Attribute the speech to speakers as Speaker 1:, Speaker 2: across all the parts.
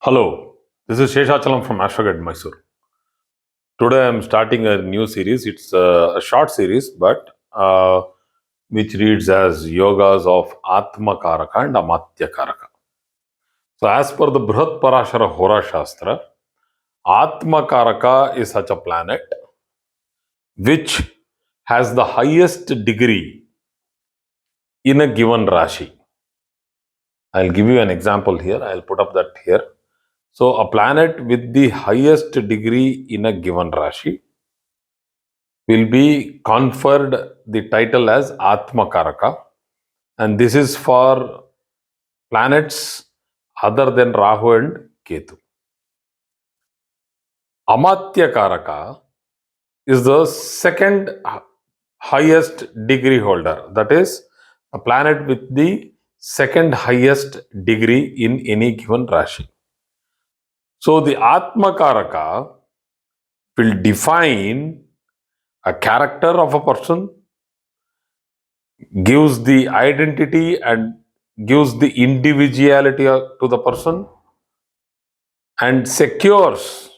Speaker 1: Hello, this is Sheshachalam from Ashwagad, Mysore. Today I am starting a new series. It's a short series, but which reads as Yogas of Atma Karaka and Amatya Karaka. So, as per the Brihat Parashara Hora Shastra, Atma Karaka is such a planet which has the highest degree in a given Rashi. I'll give you an example here. I'll put up that here. So, a planet with the highest degree in a given Rashi will be conferred the title as Atma Karaka, and this is for planets other than Rahu and Ketu. Amatya Karaka is the second highest degree holder, that is, a planet with the second highest degree in any given Rashi. So, the Atma Karaka will define a character of a person, gives the identity and gives the individuality to the person, and secures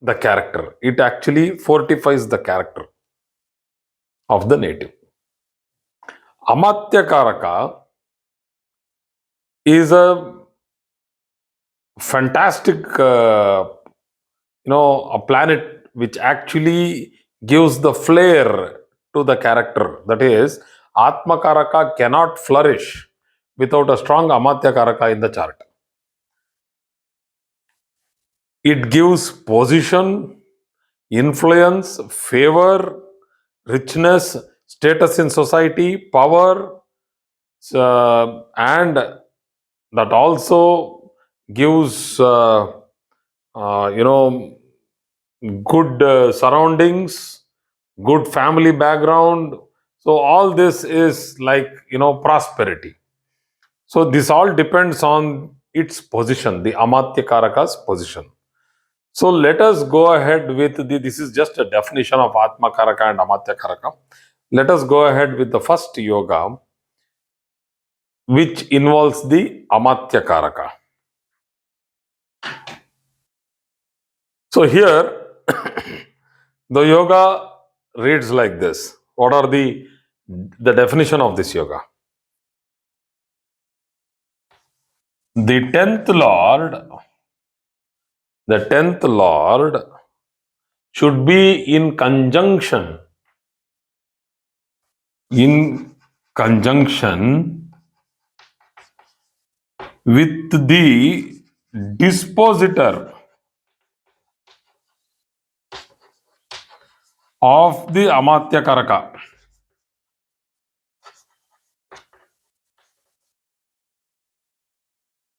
Speaker 1: the character. It actually fortifies the character of the native. Amatya Karaka is a fantastic, a planet which actually gives the flair to the character. That is, Atma Karaka cannot flourish without a strong Amatya Karaka in the chart. It gives position, influence, favor, richness, status in society, power, and that also gives good surroundings, good family background. So all this is like prosperity. So this all depends on its position, the Amatya Karaka's position. So let us go ahead with this is just a definition of Atma Karaka and Amatya Karaka. Let us go ahead with the first yoga, which involves the Amatya Karaka. So here, the yoga reads like this. What are the definition of this yoga? The tenth Lord should be in conjunction with the dispositor of the Amatya Karaka.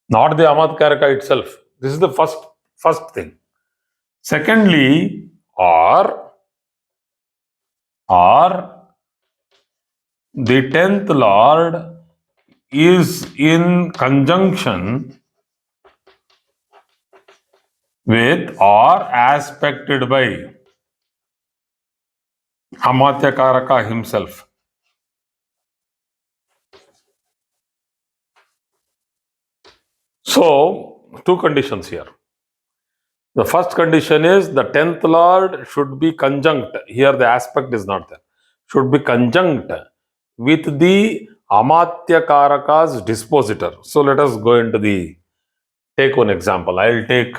Speaker 1: Not the Amatya Karaka itself. This is the first thing. Secondly, or the tenth Lord is in conjunction with or aspected by Amatya Karaka himself. So, two conditions here. The first condition is the 10th Lord should be conjunct. Here the aspect is not there. Should be conjunct with the Amatya Karaka's dispositor. So let us go into take one example. I'll take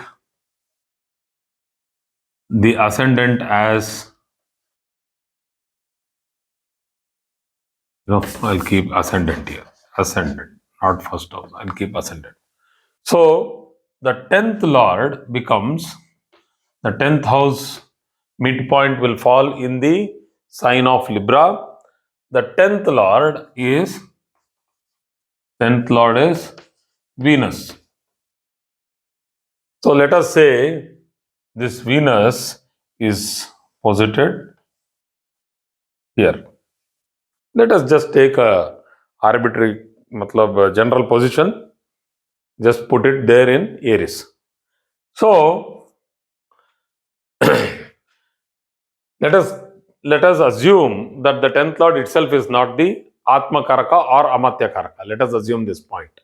Speaker 1: the ascendant as, I'll keep ascendant here. Ascendant, not first house. I'll keep ascendant. So the 10th Lord becomes, the 10th house midpoint will fall in the sign of Libra. The 10th Lord is Venus. So let us say this Venus is posited here. Let us just take a arbitrary, general position. Just put it there in Aries. So let us assume that the 10th Lord itself is not the Atma Karaka or Amatya Karaka. Let us assume this point.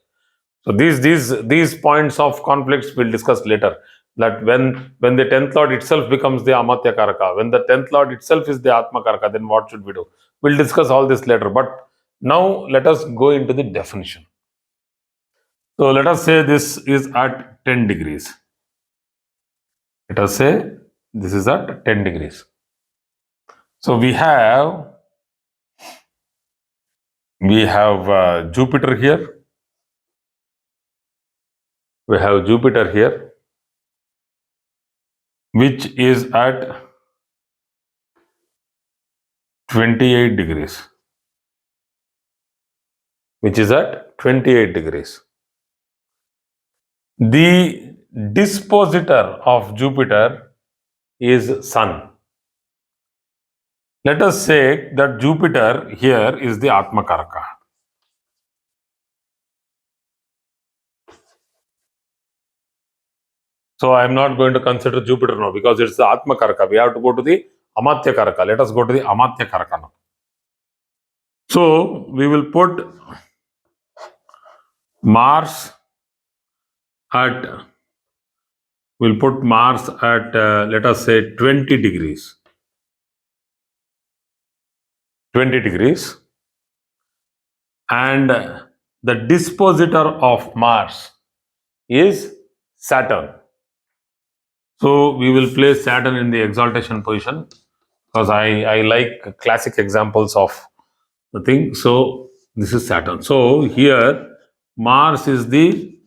Speaker 1: So these points of conflicts we'll discuss later. That when the 10th lord itself becomes the Amatya Karaka, when the 10th lord itself is the Atma Karaka, then what should we do? We'll discuss all this later. But now let us go into the definition. So let us say this is at 10 degrees. Let us say this is at 10 degrees. So we have Jupiter here. We have Jupiter here, which is at 28 degrees. Which is at 28 degrees. The dispositor of Jupiter is Sun. Let us say that Jupiter here is the Atma Karaka. So I am not going to consider Jupiter now because it's the Atma Karaka. We have to go to the Amatya Karaka. Let us go to the Amatya Karaka now. So we will put Mars at let us say 20 degrees. 20 degrees. And the dispositor of Mars is Saturn. So we will place Saturn in the exaltation position because I like classic examples of the thing. So this is Saturn. So here Mars is the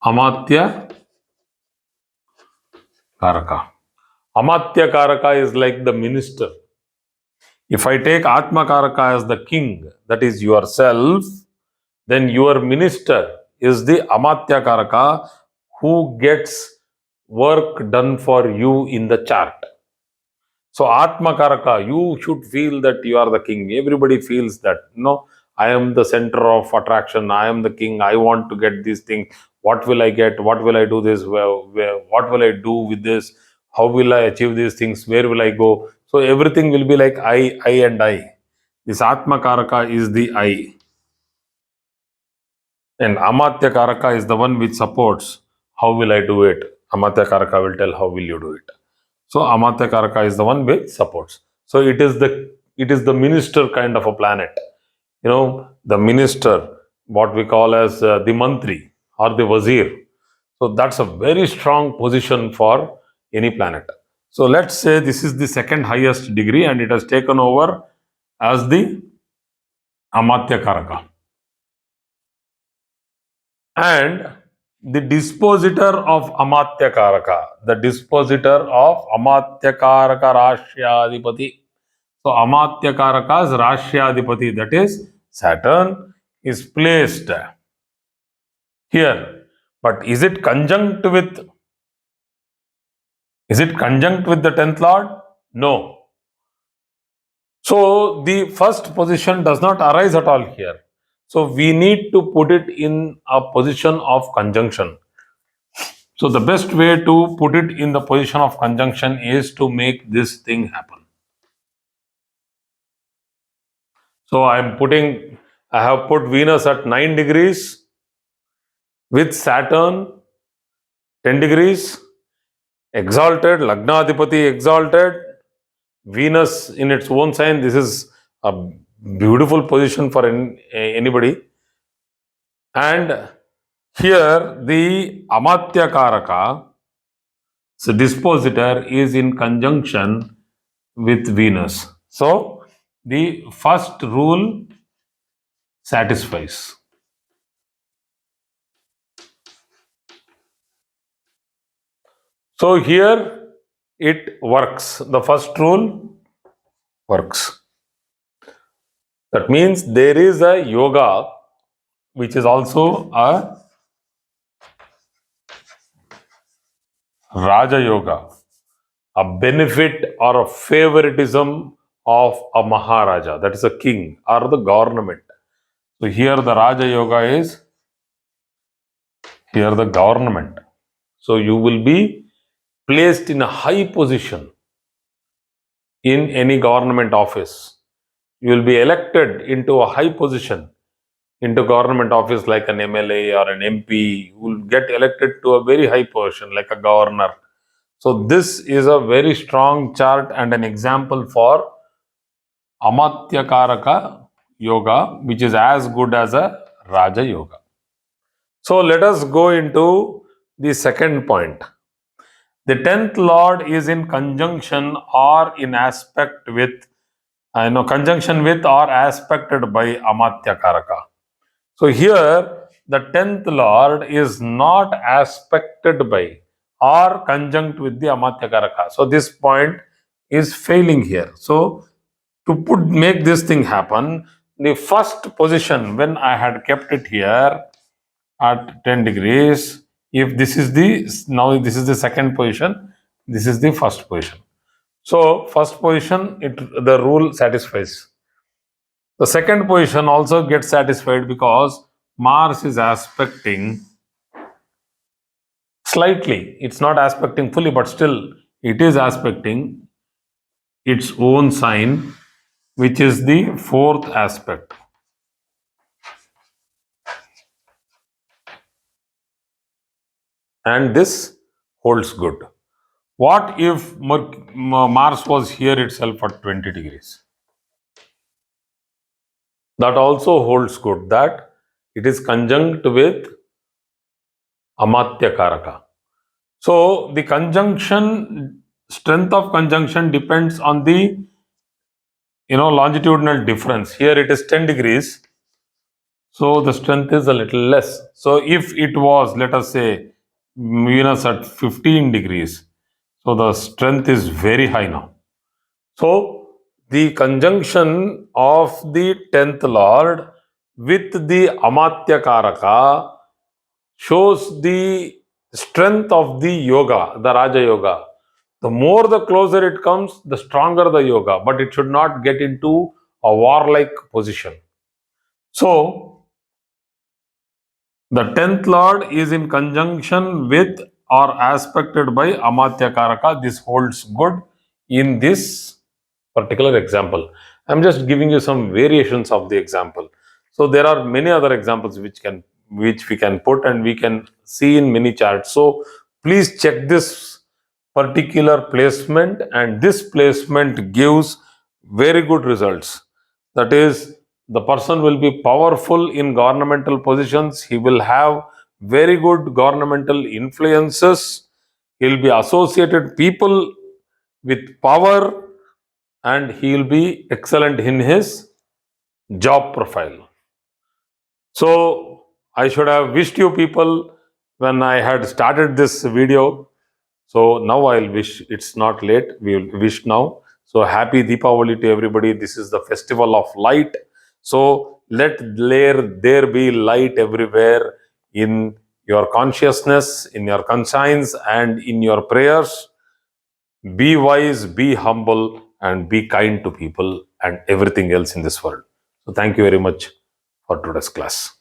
Speaker 1: Amatya Karaka. Amatya Karaka is like the minister. If I take Atma Karaka as the king, that is yourself, then your minister is the Amatya Karaka who gets work done for you in the chart. So Atma Karaka, you should feel that you are the king. Everybody feels that, I am the center of attraction. I am the king. I want to get these things. What will I get? What will I do this? What will I do with this? How will I achieve these things? Where will I go? So everything will be like I, and I. This Atma Karaka is the I. And Amatya Karaka is the one which supports how will I do it. Amatya Karaka will tell how will you do it. So Amatya Karaka is the one which supports. So it is the minister kind of a planet. The minister, what we call as the mantri or the wazir. So that's a very strong position for any planet. So let's say this is the second highest degree and it has taken over as the Amatya Karaka. And the dispositor of Amatya Karaka, Rashyadipati. So Amatya Karaka's Rashyadipati, that is Saturn, is placed here. But is it conjunct with the 10th Lord? No. So the first position does not arise at all here. So we need to put it in a position of conjunction. So the best way to put it in the position of conjunction is to make this thing happen. So I have put Venus at 9 degrees with Saturn 10 degrees, exalted, Lagnadipati exalted, Venus in its own sign. This is a beautiful position for anybody. And here the Amatya Karaka, so dispositor, is in conjunction with Venus. So the first rule satisfies. So here it works. The first rule works. That means there is a yoga which is also a Raja Yoga, a benefit or a favoritism of a Maharaja, that is a king or the government. So here the Raja Yoga is here the government. So you will be placed in a high position in any government office. You will be elected into a high position into government office like an MLA or an MP, will get elected to a very high position like a governor. So this is a very strong chart and an example for Amatya Karaka yoga, which is as good as a Raja yoga. So let us go into the second point. The 10th lord is in conjunction or in aspect with, conjunction with or aspected by Amatya Karaka. So here the 10th lord is not aspected by or conjunct with the Amatya Karaka. So this point is failing here. So to make this thing happen, the first position when I had kept it here at 10 degrees, if this is now this is the second position, this is the first position. So first position, the rule satisfies. The second position also gets satisfied because Mars is aspecting slightly. It's not aspecting fully, but still it is aspecting its own sign, which is the fourth aspect. And this holds good. What if Mars was here itself at 20 degrees? That also holds good, that it is conjunct with Amatya Karaka. So the conjunction, strength of conjunction depends on the longitudinal difference. Here it is 10 degrees, so the strength is a little less. So if it was, let us say, Venus at 15 degrees, so the strength is very high now. So the conjunction of the 10th lord with the Amatya Karaka shows the strength of the yoga, the Raja yoga. The more the closer it comes, the stronger the yoga, but it should not get into a warlike position. So the 10th lord is in conjunction with or aspected by Amatya Karaka. This holds good in this particular example. I'm just giving you some variations of the example. So there are many other examples which we can put and we can see in many charts. So please check this particular placement, and this placement gives very good results. That is, the person will be powerful in governmental positions. He will have very good governmental influences. He will be associated people with power, and he will be excellent in his job profile. So I should have wished you people when I had started this video. So now I'll wish. It's not late. We will wish now. So happy Deepavali to everybody. This is the festival of light. So there be light everywhere in your consciousness, in your conscience, and in your prayers. Be wise, be humble, and be kind to people and everything else in this world. So thank you very much for today's class.